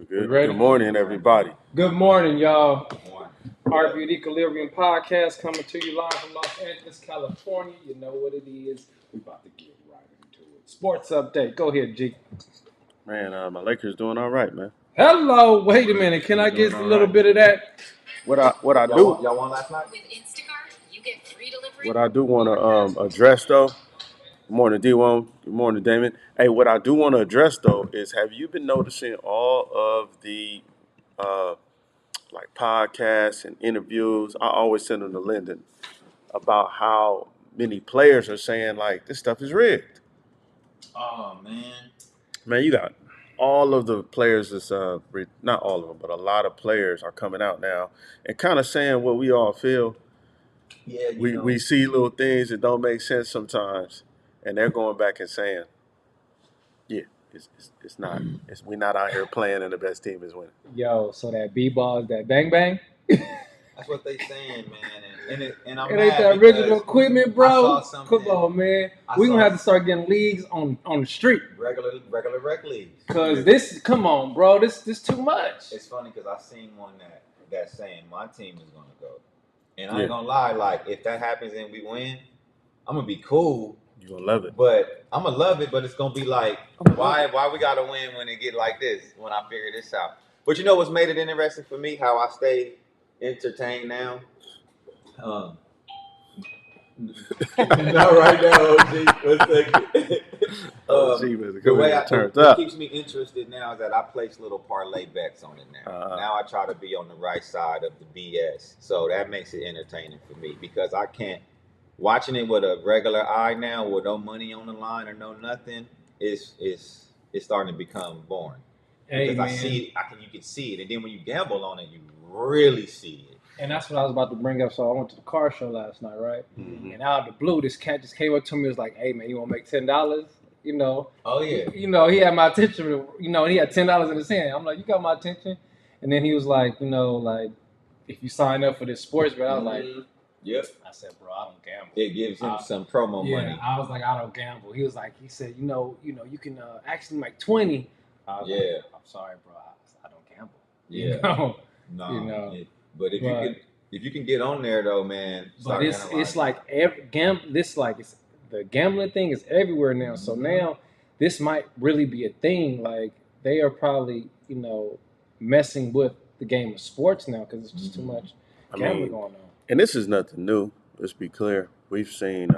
Good morning, everybody. Good morning, y'all. Heartbeat Equilibrium Podcast coming to you live from Los Angeles, California. You know what it is. We about to get right into it. Sports update. Go ahead, G. Man, my Lakers doing all right, man. Hello. Wait a minute. Can I get a little bit of that? What I do? Y'all won last night? With Instacart, you get free delivery. What I do want to address though. Good morning, D1. Good morning, Damon. Hey, what I do want to address though is, have you been noticing all of the like podcasts and interviews? I always send them to Lynden about how many players are saying like this stuff is rigged. Oh man, You got all of the players. That's not all of them, but a lot of players are coming out now and kind of saying what we all feel. yeah. We see little things that don't make sense sometimes, and they're going back and saying, "Yeah, it's not. We're not out here playing, and the best team is winning." Yo, so that B-ball is that bang bang? That's what they saying, man. And I'm It ain't mad that original because equipment, I bro. saw something- Come on, man. I We gonna saw- have to start getting leagues on the street. regular rec leagues. Cause this, come on, bro. This too much. It's funny because I seen one that's saying my team is gonna go, and I Yeah. ain't gonna lie. Like if that happens and we win, I'm gonna be cool. You're gonna love it. But I'm gonna love it. But it's gonna be like, why we gotta win when it get like this? When I figure this out. But you know what's made it interesting for me? How I stay entertained now. Not right now, OG. 1 second. The way it keeps me interested now is that I place little parlay bets on it now. Now I try to be on the right side of the BS. So that makes it entertaining for me because I can't watching it with a regular eye now with no money on the line or no nothing is starting to become boring. Hey, Because man. you can see it, and then when you gamble on it, you really see it. And that's what I was about to bring up. So I went to the car show last night, right? Mhm. And out of the blue, this cat just came up to me and was like, "Hey, man, you want to make $10?" You know, Oh yeah. he had my attention. He had $10 in his hand. I'm like, "You got my attention." And then he was like, like if you sign up for this sports bet, I was like, Yep. I said, "Bro, I don't gamble." It gives him some promo money. I was like, "I don't gamble." He said, you can actually make 20. I was like, I'm sorry, bro, I don't gamble. Yeah. No. But if you can get on there though, man. But it's like every the gambling thing is everywhere now. So now this might really be a thing. Like they are probably messing with the game of sports now because it's just too much gambling going on. And this is nothing new. Let's be clear. We've seen.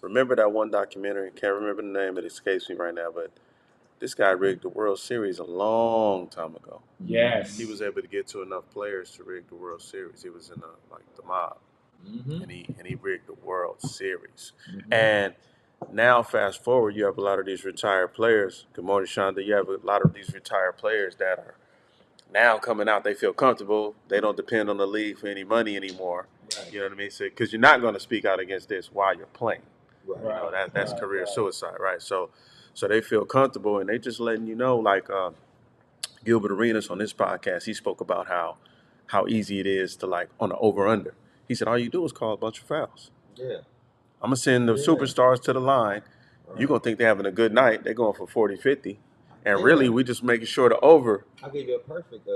Remember that one documentary? Can't remember the name. It escapes me right now, but. This guy rigged the World Series a long time ago. Yes. He was able to get to enough players to rig the World Series. He was in the mob, and he rigged the World Series. And now, fast forward, you have a lot of these retired players. Good morning, Shonda. You have a lot of these retired players that are now coming out. They feel comfortable. They don't depend on the league for any money anymore. Right. You know what I mean? So, because you're not going to speak out against this while you're playing. Right. That's career suicide, right? So they feel comfortable, and they just letting you know, like Gilbert Arenas on this podcast, he spoke about how easy it is to, like, on the over-under. He said, all you do is call a bunch of fouls. Yeah. I'm going to send the superstars to the line. Right. You're going to think they're having a good night. They're going for 40, 50. And really, we just making sure the over. I'll give you a perfect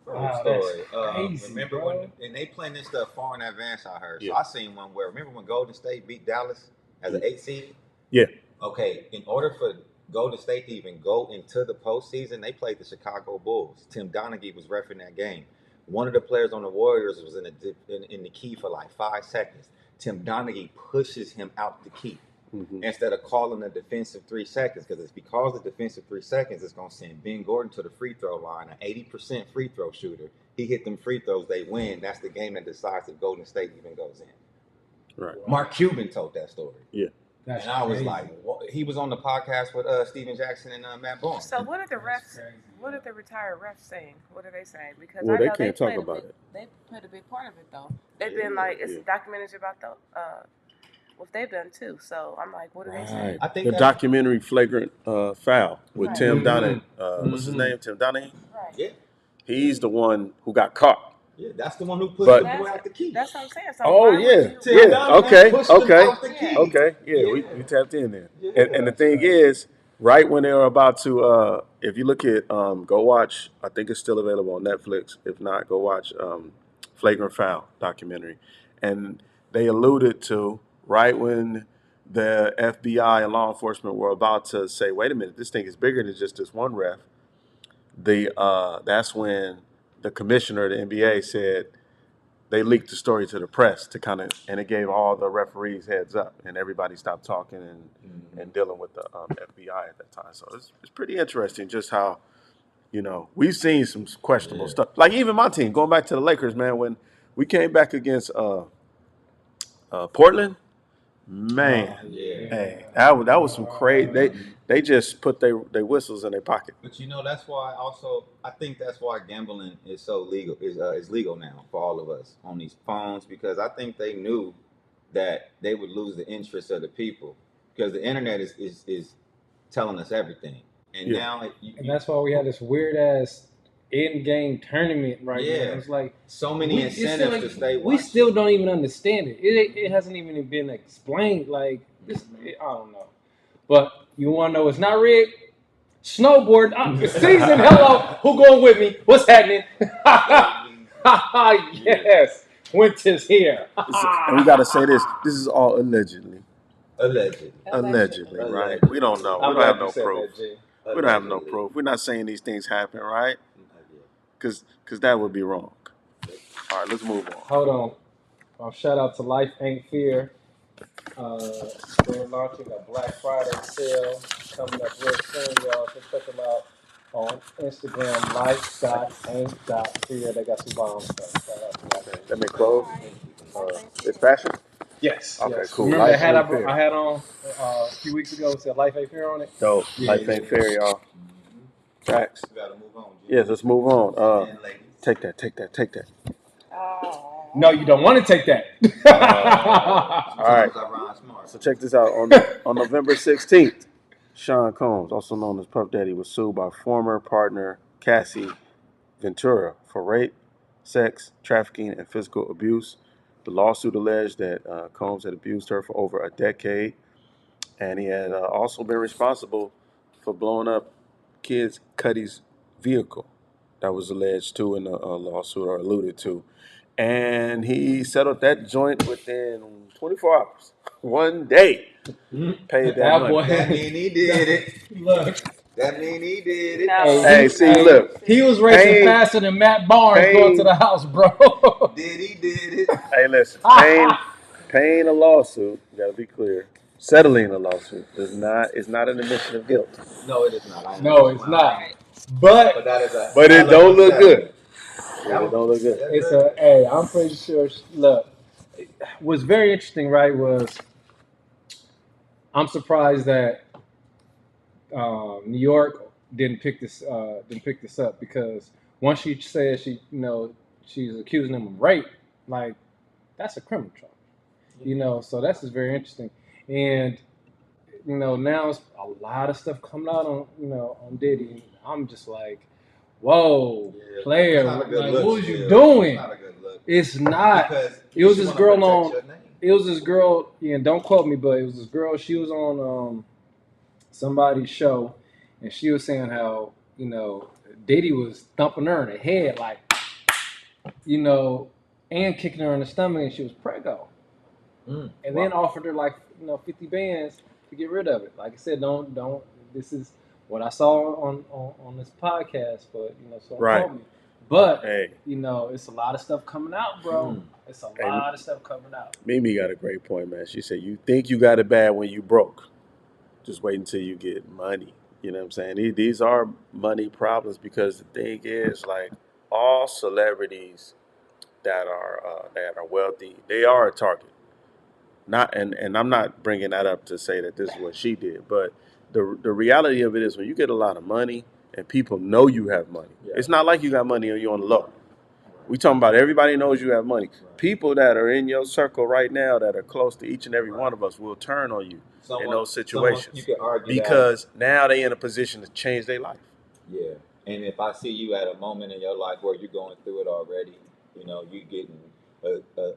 Wow, story. that's crazy, remember bro. when they playing this stuff far in advance, I heard. Yeah. So I seen one where, remember when Golden State beat Dallas as an 8 seed? Yeah. Okay, in order for Golden State to even go into the postseason, they played the Chicago Bulls. Tim Donaghy was reffing that game. One of the players on the Warriors was in the key for like 5 seconds. Tim Donaghy pushes him out the key instead of calling a defensive 3 seconds, because the defensive 3 seconds is going to send Ben Gordon to the free throw line, an 80% free throw shooter. He hit them free throws, they win. That's the game that decides if Golden State even goes in. Right. Mark Cuban told that story. Yeah. That's and I was crazy. like, what? He was on the podcast with Steven Jackson and Matt Bourne. So what are the refs? What are the retired refs saying? What do they say? Because Well, I they know can't talk played about it. it. They played a big part of it though. They've been like it's documentaries about the what they've done too. So I'm like, what do they say? I think the that- documentary Flagrant Foul with Right. Tim Donaghy. What's his name? Tim Donaghy? Right. Yeah. He's the one who got caught. Yeah, that's the one who pushed the boy out the key. That's what I'm saying. So Okay. Yeah, Yeah. we tapped in there. Yeah, And the thing is, right when they were about to, if you look at, go watch, I think it's still available on Netflix. If not, go watch Flagrant Foul documentary. And they alluded to right when the FBI and law enforcement were about to say, wait a minute, this thing is bigger than just this one ref. That's when the commissioner of the NBA said, they leaked the story to the press to kind of, and it gave all the referees heads up, and everybody stopped talking and dealing with the FBI at that time. So it's pretty interesting just how, we've seen some questionable stuff. Like even my team, going back to the Lakers, man, when we came back against Portland, man, hey, that was some crazy. They just put their whistles in their pocket. But that's why I think that's why gambling is so legal is legal now for all of us on these phones, because I think they knew that they would lose the interest of the people because the internet is telling us everything, and now and that's why we had this weird ass in-game tournament now. It's like so many incentives to stay watching. We still don't even understand it. It hasn't even been explained. Like this, I don't know. But you want to know it's not rigged? Snowboard. Season. Hello. Who going with me? What's happening? Yes. Winter's here. And we got to say this. This is all allegedly. Allegedly, right? We don't know. We don't have no proof. We don't have no proof. We're not saying these things happen, right? Because that would be wrong. All right, let's move on. Hold on. Shout out to Life Ain't Fear. They're launching a Black Friday sale coming up real soon, y'all. So check them out on Instagram, life.ain't.fear. They got some bomb stuff. Shout out to that. Let me close. It's fashion? Yes. Okay, yes. cool. Remember that hat I had on a few weeks ago? It said Life Ain't Fair on it? Dope. Life Ain't Fair, y'all. Facts. We gotta move on. Yes, let's move on. Take that. No, you don't want to take that. All right. So check this out. On November 16th, Sean Combs, also known as Puff Daddy, was sued by former partner Cassie Ventura for rape, sex, trafficking, and physical abuse. The lawsuit alleged that Combs had abused her for over a decade, and he had also been responsible for blowing up Kid Cudi's vehicle. That was alleged too in the lawsuit, or alluded to. And he settled that joint within 24 hours. One day. Paid that money. That mean he did it. Look. That mean he did it. No. Hey, see, look. He was racing faster than Matt Barnes going to the house, bro. Diddy did it. Hey, listen. Paying a lawsuit, you got to be clear. Settling a lawsuit is not an admission of guilt. No, it is not. No, it's not. But it don't look good. It don't look good. It's I'm pretty sure. Look, what's very interesting, right? Was I'm surprised that New York didn't pick this up, because once she said she's accusing him of rape, like that's a criminal charge. So that's just very interesting. And now it's a lot of stuff coming out on Diddy. And I'm just like, whoa, player, like, what was you doing? It's not a good look. It's not. It was this girl on. It was this girl. Yeah, don't quote me, but it was this girl. She was on somebody's show, and she was saying how Diddy was thumping her in the head, like and kicking her in the stomach, and she was preggo. And then offered her like 50 bands to get rid of it. Like I said, don't. This is what I saw on this podcast, but so right. Told me. But it's a lot of stuff coming out, bro. It's a lot of stuff coming out. Mimi got a great point, man. She said, "You think you got it bad when you broke? Just wait until you get money." You know what I'm saying? These are money problems, because the thing is, like, all celebrities that are wealthy, they are a target. And I'm not bringing that up to say that this is what she did, but the reality of it is, when you get a lot of money and people know you have money, it's not like you got money and you're on the low. We talking about everybody knows you have money. People that are in your circle right now that are close to each and every one of us will turn on you in those situations, you could argue because now they in a position to change their life. Yeah, and if I see you at a moment in your life where you're going through it already, You know, you getting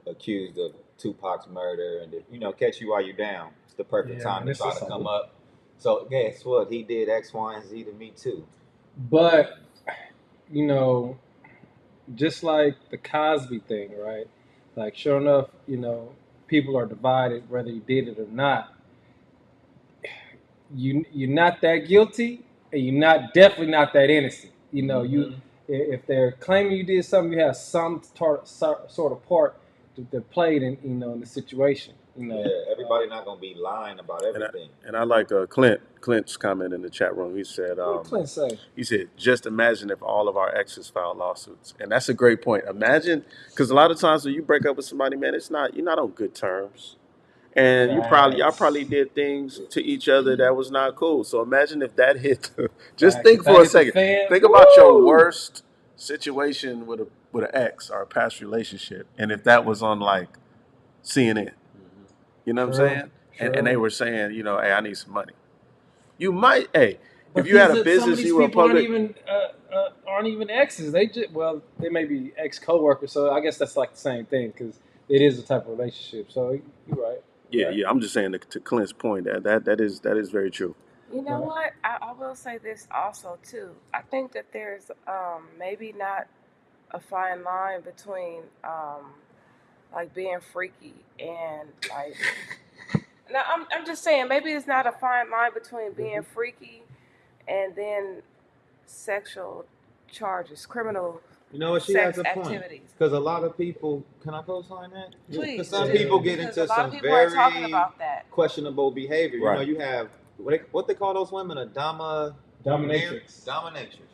accused of Tupac's murder, and catch you while you're down. It's the perfect time to try to come up. So guess what? He did X, Y, and Z to me too. But you know, just like the Cosby thing, right? Like, sure enough, people are divided whether you did it or not. You're not that guilty, and you're definitely not that innocent. If they're claiming you did something, you have some sort of part that played in the situation. Yeah, everybody not gonna be lying about everything. And I like Clint's comment in the chat room. He said, what did Clint say? He said, just imagine if all of our exes filed lawsuits. And that's a great point. Imagine, because a lot of times when you break up with somebody, man, you're not on good terms. And y'all probably did things to each other that was not cool. So imagine if that hit. Just think for a second. Think about your worst situation with an ex or a past relationship, and if that was on like CNN, you know what I'm saying? And they were saying, hey, I need some money. You might, if you had a business, you were public. Aren't even exes. They may be ex coworkers. So I guess that's like the same thing because it is a type of relationship. So you're right. Yeah. I'm just saying to Clint's point that is very true. You know what? I will say this also too. I think that there's maybe not a fine line between like being freaky and like. Now I'm just saying maybe it's not a fine line between being freaky and then sexual charges, criminal. You know what? She has a point. Because a lot of people, can I co-sign that? Please. Because some people get into some very questionable behavior. Right. You have what they call those women, a dominatrix,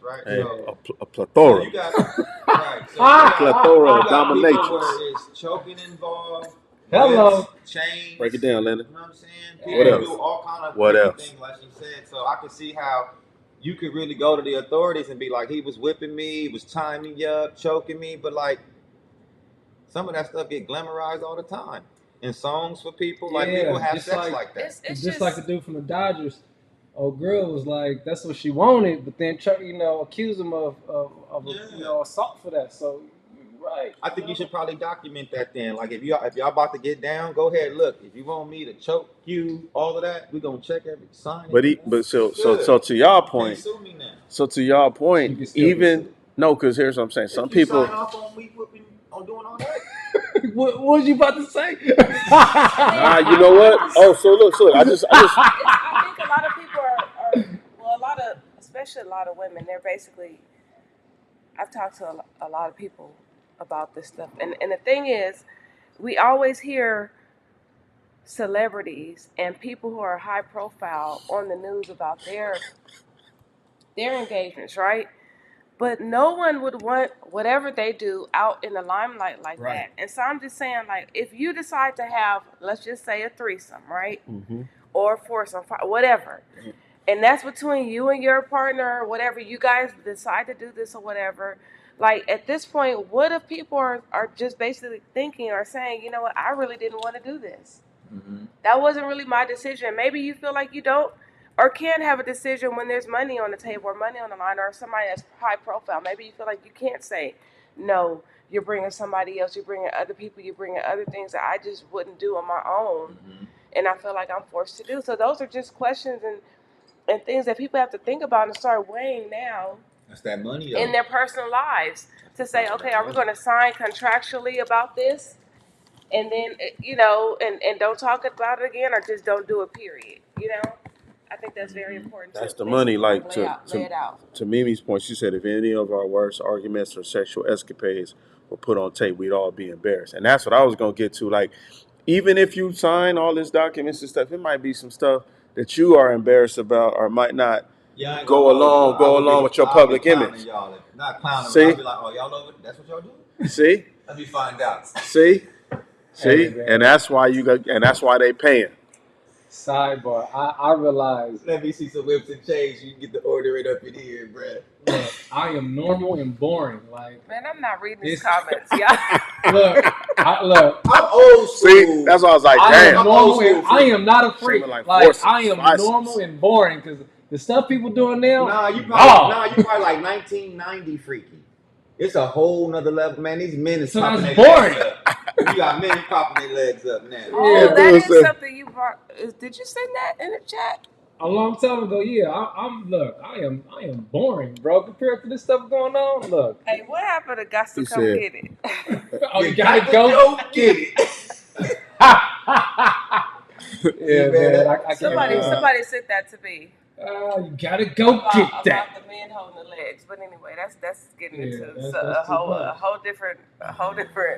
right? Hey, so, a plethora. So you got right. So a plethora of dominatrix. Where it's choking involved. Hello. Chains. Break it down, Lynden. You know what I'm saying? People do all kind of things, like she said. So I can see how you could really go to the authorities and be like, he was whipping me, he was tying me up, choking me, but like some of that stuff get glamorized all the time in songs for people. Like people have sex like that. It's just like the dude from the Dodgers. Old girl was like, that's what she wanted, but then accuse him of assault for that. So right. I think you should probably document that then. Like if y'all about to get down, go ahead. Look, if you want me to choke you, all of that, we're gonna check every sign. So to y'all point. So to y'all point, even no, because here's what I'm saying. Some people. Sign off on me on doing all that. What was you about to say? You know what? Oh, so look. I think a lot of people are especially a lot of women. They're basically. I've talked to a lot of people about this stuff, and the thing is, we always hear celebrities and people who are high profile on the news about their engagements, right? But no one would want whatever they do out in the limelight like that. And so I'm just saying, like, if you decide to have, let's just say, a threesome, right? Mm-hmm. Or foursome, whatever. Mm-hmm. And that's between you and your partner or whatever. You guys decide to do this or whatever. Like, at this point, what if people are just basically thinking or saying, you know what, I really didn't want to do this. Mm-hmm. That wasn't really my decision. Maybe you feel like you don't or can't have a decision when there's money on the table or money on the line or somebody that's high profile. Maybe you feel like you can't say, no, you're bringing somebody else, you're bringing other people, you're bringing other things that I just wouldn't do on my own. Mm-hmm. And I feel like I'm forced to do. So those are just questions and things that people have to think about and start weighing now. That's that money in their personal lives to say, okay, are we going to sign contractually about this? And then, and don't talk about it again or just don't do it, period. I think that's very important. That's the money. Like to Mimi's point, she said, if any of our worst arguments or sexual escapades were put on tape, we'd all be embarrassed. And that's what I was going to get to. Like, even if you sign all these documents and stuff, it might be some stuff that you are embarrassed about or might not go along with your public image. Not clowning. See? I'll be like, oh, y'all know that's what y'all do? See? Let me find out. See? And that's why they paying. Sidebar. I realize. Let me see some whips and chains. You can get the order right up in here, Brad. Look, I am normal and boring. Like, man, I'm not reading these comments, yeah. Look, I'm old school. See, that's why I was like, damn. I am not a freak. Like I am normal and boring because the stuff people doing now. Nah, you probably like 1990 freaky. It's a whole nother level, man. These men is So popping that's their boring. legs up. You got men popping their legs up now. Oh, Yeah, that is dude, something you brought. Did you send that in the chat? A long time ago, yeah. I am boring, bro. Compared to this stuff going on, look. Hey, what happened to Gus to He come said- get it? Oh, you gotta go. Get it. Yeah, man. I can't. Somebody sent that to me. You gotta go get that. About the men holding the legs, but anyway, that's getting into a whole different.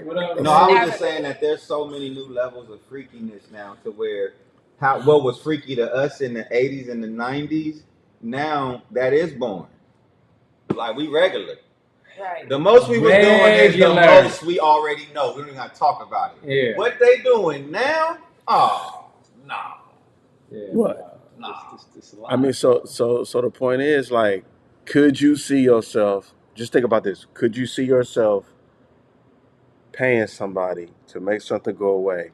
Whatever. No, I was just saying that there's so many new levels of freakiness now to where what was freaky to us in the 80s and the 90s, now that is born. Like we regular. Right. The most we was doing is the Regular. most we already know. We don't even have to talk about it. Yeah. What they doing now? Oh, no. Yeah. What? Nah. It's a lot. I mean, so the point is, like, could you see yourself? Just think about this. Could you see yourself paying somebody to make something go away,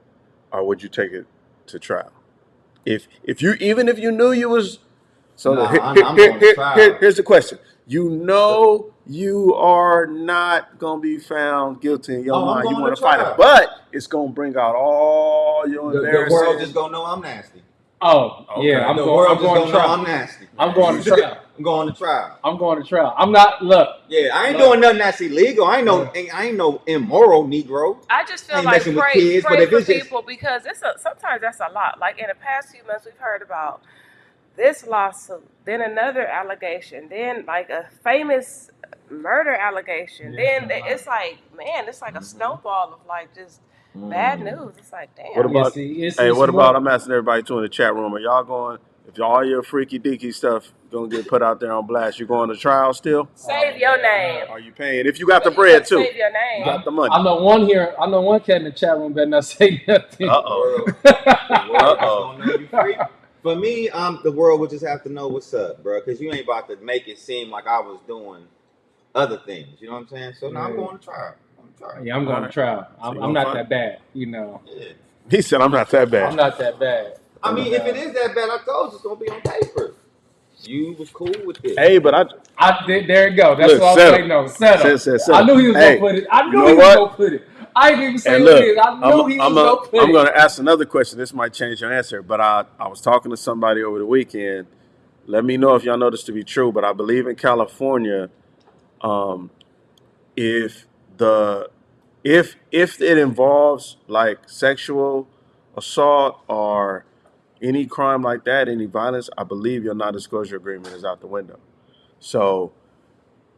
or would you take it to trial? If you knew you was I'm going to trial. here's the question. You know you are not gonna be found guilty in your mind. You want to fight it, but it's gonna bring out all your embarrassing. The world just gonna know I'm nasty. Oh, Okay. yeah. I'm The going world to just gonna know trial. I'm nasty. I'm going to trial. I'm going to trial. I'm going to trial. I'm not. Look. Yeah, I ain't doing nothing that's illegal. I ain't no immoral Negro. I just feel Ain't like messing with pray kids, but if for it's just- people because sometimes that's a lot. Like in the past few months, we've heard about this lawsuit, then another allegation, then like a famous murder allegation. Yeah, Then it's like, man, it's like a snowball of like just bad news. It's like, damn. What about? Yeah, see, Hey, what more- about? I'm asking everybody too in the chat room. Are y'all going? If all your freaky deaky stuff gonna get put out there on blast, you going to trial still? Save your name. Are you paying? If you got the bread too, Save your name. you got the money. I know one here. I know one cat in the chat room better not say nothing. Uh-oh. The world just gonna know you free. For me, the world would just have to know what's up, bro, because you ain't about to make it seem like I was doing other things. You know what I'm saying? So now I'm going to trial. Yeah, I'm going to trial. I'm not that bad, you know. Yeah. He said, "I'm not that bad." I'm not that bad. I mean, if it is that bad, I told you it's gonna be on paper. You was cool with this. Hey, but there you go. That's Look, what I was settle. waiting on. Settle. Settle. I knew he was Hey, gonna put it. I you knew know he was what? gonna put it. I didn't even say and what look, it is. I knew he was gonna put it. I'm gonna ask another question. This might change your answer, but I was talking to somebody over the weekend. Let me know if y'all know this to be true. But I believe in California, if it involves like sexual assault or any crime like that, any violence, I believe your non-disclosure agreement is out the window. So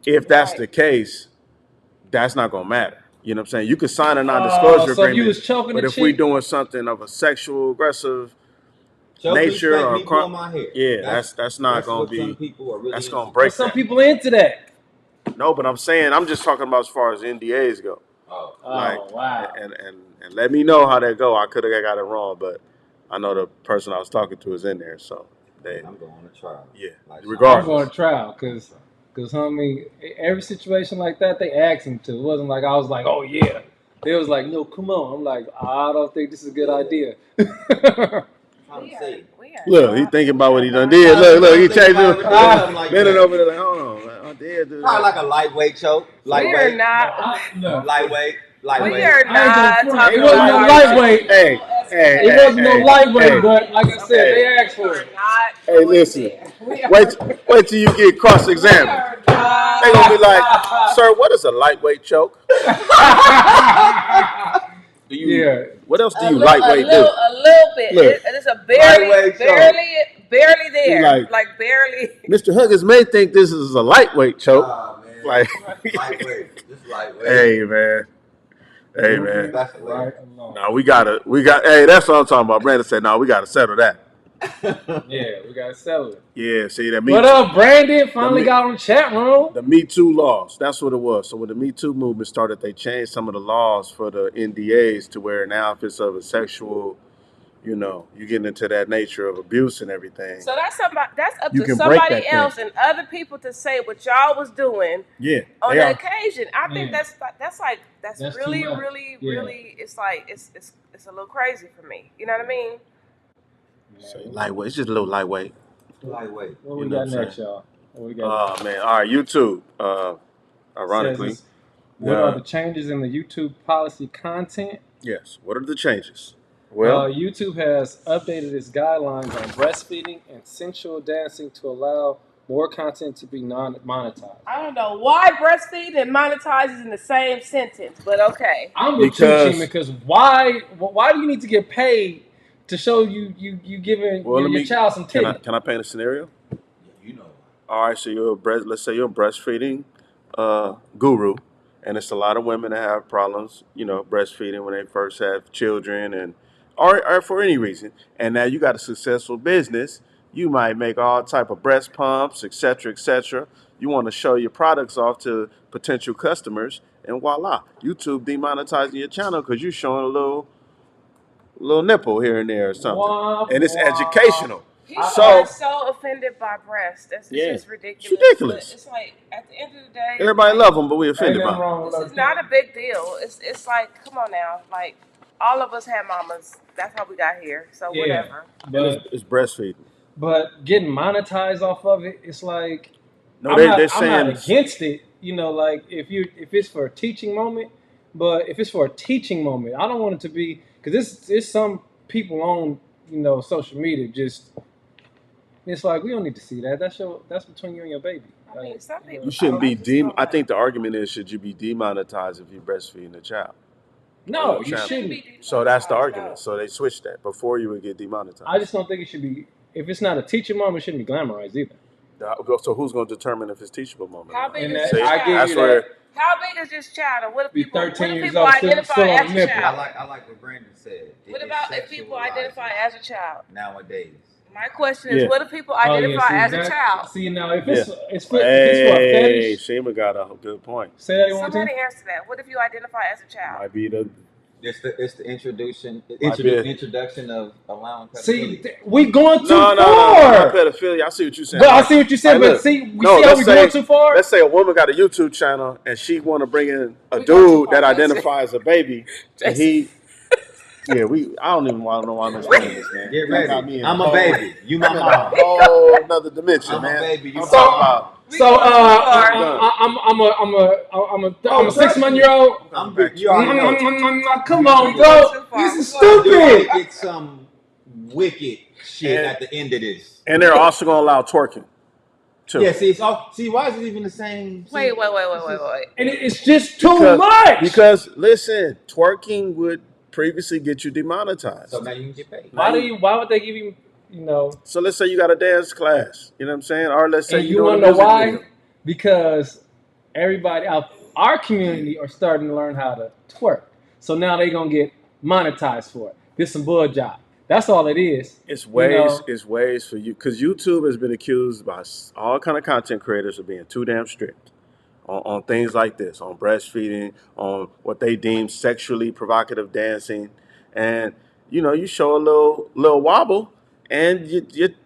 if that's the case, that's not gonna matter. You know what I'm saying? You could sign a non-disclosure so agreement, you was choking but the if we chick? doing something of a sexual, aggressive Choke nature respect or me, pull my hair. yeah, that's not gonna what be. some people are really That's gonna into. break Some that. people into that. No, but I'm saying I'm just talking about as far as NDAs go. Oh, Wow. And let me know how that go. I could have got it wrong, but I know the person I was talking to is in there, so I'm going to trial. yeah. Like, Regardless, I'm going to trial because homie, every situation like that they asked him to. It wasn't like I was like, oh yeah. They was like, no, come on. I'm like, I don't think this is a good idea. look, he thinking about what he done did. Look, he changed it. Bending over there like, hold on, man, I did do Probably that. like a lightweight choke. We are Lightweight. not. Lightweight. We are not talking It wasn't no about lightweight. Hey, It wasn't no lightweight, but like I said, they asked for it. Hey, listen. Wait till you get cross-examined. They gonna be like, sir, what is a lightweight choke? What else do you lightweight do? A little bit. Look. It's a barely there. Like barely. Mr. Huggins may think this is a lightweight choke. Oh, man. Like, Lightweight. Just lightweight. hey, man. That's right. No, we got. Hey, that's what I'm talking about. Brandon said, no, we gotta settle that. Yeah, we gotta settle it. Yeah, see that. What up, Brandon? Finally got on the chat room. The Me Too laws. That's what it was. So when the Me Too movement started, they changed some of the laws for the NDAs to where now if it's of a sexual, you getting into that nature of abuse and everything. So that's up You to can break somebody that else thing. and other people to say what y'all was doing. Yeah, on they the are. occasion. I think that's really, too much. really, Yeah. really. It's like it's a little crazy for me. You know what I mean? So lightweight. It's just a little lightweight. Lightweight. What we You know got what I'm next, y'all? What we got? Oh man. All right, YouTube. Ironically, What are the changes in the YouTube policy content? Yes. What are the changes? Well, YouTube has updated its guidelines on breastfeeding and sensual dancing to allow more content to be non-monetized. I don't know why breastfeed and monetize is in the same sentence, but okay. I'm with you, Shima, because why do you need to get paid to show you giving your child some titty? Can I paint a scenario? Yeah, you know. All right, so let's say you're a breastfeeding guru, and it's a lot of women that have problems, breastfeeding when they first have children or for any reason. And now you got a successful business. You might make all type of breast pumps, et cetera, et cetera. You want to show your products off to potential customers, and voila, YouTube demonetizing your channel because you're showing a little nipple here and there or something, and it's educational. People are so offended by breasts. It's just ridiculous. It's ridiculous. But it's like at the end of the day, everybody love them, but we offended by them. This is not a big deal. It's like, come on now, like all of us had mamas. That's how we got here. So whatever. But it's breastfeeding. But getting monetized off of it, it's like they're saying I'm not against it. Like if it's for a teaching moment, but if it's for a teaching moment, I don't want it to be because there's some people on social media just. It's like we don't need to see that. That's between you and your baby. I mean, some people you shouldn't be I think the argument is, should you be demonetized if you're breastfeeding a child? No, you shouldn't. So that's the argument. So they switched that. Before you would get demonetized. I just don't think it should be. If it's not a teaching moment, it shouldn't be glamorized either. So who's going to determine if it's teachable moment? How big is this child? How big is this child? And what if people identify as a child? I like what Brandon said. What about if people identify as a child? Nowadays. My question is, what if people identify as a child? See, now, if it's for a fetish. Shima got a good point. Say that one Somebody answer that. What if you identify as a child? Might be the... It's the introduction of allowing pedophilia. See, we going too far. No, pedophilia. I see what you're saying. But I see what you said, but see how we going too far? Let's say a woman got a YouTube channel and she want to bring in a dude that identifies as a baby, and he... I don't even want to know why I'm explaining this, man. Get ready. I'm a baby. You my mom. Oh, another dimension, man. I'm a baby. You I'm talking about. I'm a 6-month-old. Come on, bro. This is stupid. Get some wicked shit at the end of this. And they're also going to allow twerking, too. Yeah, see, why is it even the same? Wait. And it's just too much. Because, listen, twerking would previously get you demonetized. So now you can get paid. Why would they give you, So let's say you got a dance class, you know what I'm saying? Or let's say you want to know why? Video. Because everybody out our community are starting to learn how to twerk. So now they're going to get monetized for it. This some bull job. That's all it is. It's ways for you, because YouTube has been accused by all kind of content creators of being too damn strict. On things like this, on breastfeeding, on what they deem sexually provocative dancing, and you show a little wobble, and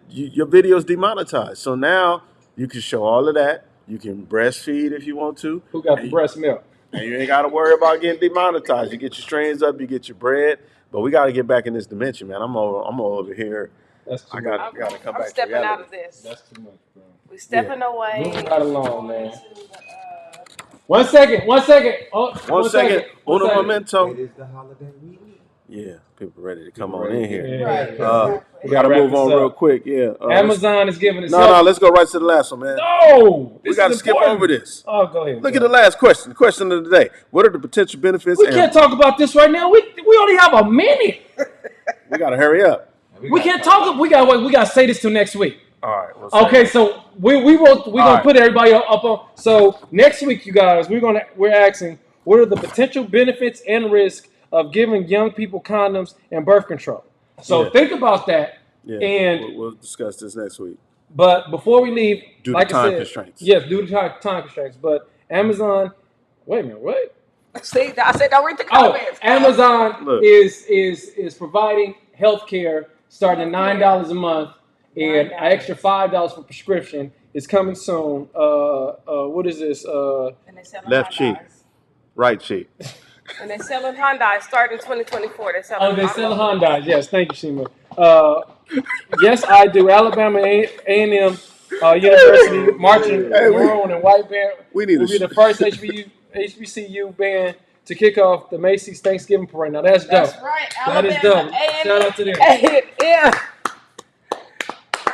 your video's demonetized. So now you can show all of that. You can breastfeed if you want to. Who got the breast milk? And you ain't got to worry about getting demonetized. You get your strains up, you get your bread. But we got to get back in this dimension, man. I'm over here. That's too much. I got to come back. I'm stepping out of this. That's too much, bro. We're stepping away. Moving right along, man. 1 second. One second. Uno momento. It is the holiday week. Yeah, people ready to come on in here. Yeah. We got to move on real quick. Yeah. Amazon is giving us. No, let's go right to the last one, man. No, we got to skip over this. Oh, go ahead. Look at the last question. The question of the day: what are the potential benefits? We can't talk about this right now. We only have a minute. We got to hurry up. We can't talk. We got to say this till next week. All right. Okay, so we're gonna put everybody up on. So next week, you guys, we're asking what are the potential benefits and risks of giving young people condoms and birth control. So think about that. Yeah, and we'll discuss this next week. But before we leave, due like to time I said, constraints. Yes, due to time constraints. But Amazon. Wait a minute. What? See, I said don't read the comments. Amazon is providing healthcare starting at $9 a month. And an extra $5 for prescription is coming soon. What is this? Left cheek, right cheek. And they're selling Hyundai starting 2024. They're selling. They're selling Hyundai. Yes, thank you, Shima. Yes, I do. Alabama A&M University marching maroon and white band will be the first HBCU band to kick off the Macy's Thanksgiving Parade. Now that's dope. That's right. That is dope. Shout out to them. Yeah.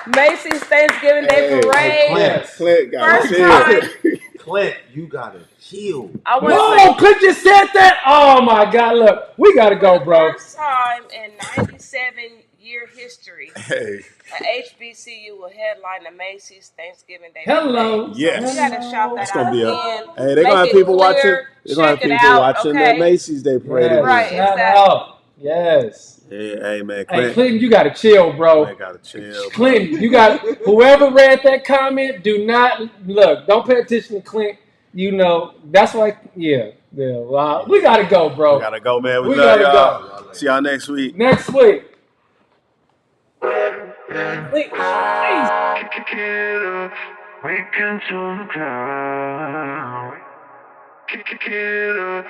Macy's Thanksgiving Day Parade. Clint got First time. Clint, you gotta chill. I want Whoa, to say Clint just said that. Oh my God! Look, we gotta go, bro. first time in 97-year history, Hey. a HBCU will headline the Macy's Thanksgiving Day Hello. Parade. Yes. So we gotta shout that It's out gonna be again. Hey, they're gonna have people watching. They're gonna have Check it people out, watching okay? that Macy's Day Parade. Yes. Right, Shout exactly. out. Yes. Yeah, hey man, Hey, Clint. Clinton, you gotta chill, bro. Clint gotta chill. Clinton, you got whoever read that comment. Do not look. Don't pay attention to Clint. You know that's like yeah. Wow. We gotta go, bro. We gotta go, man. We gotta love y'all. go. See y'all next week. Next week. We can turn the ground. Kick it up.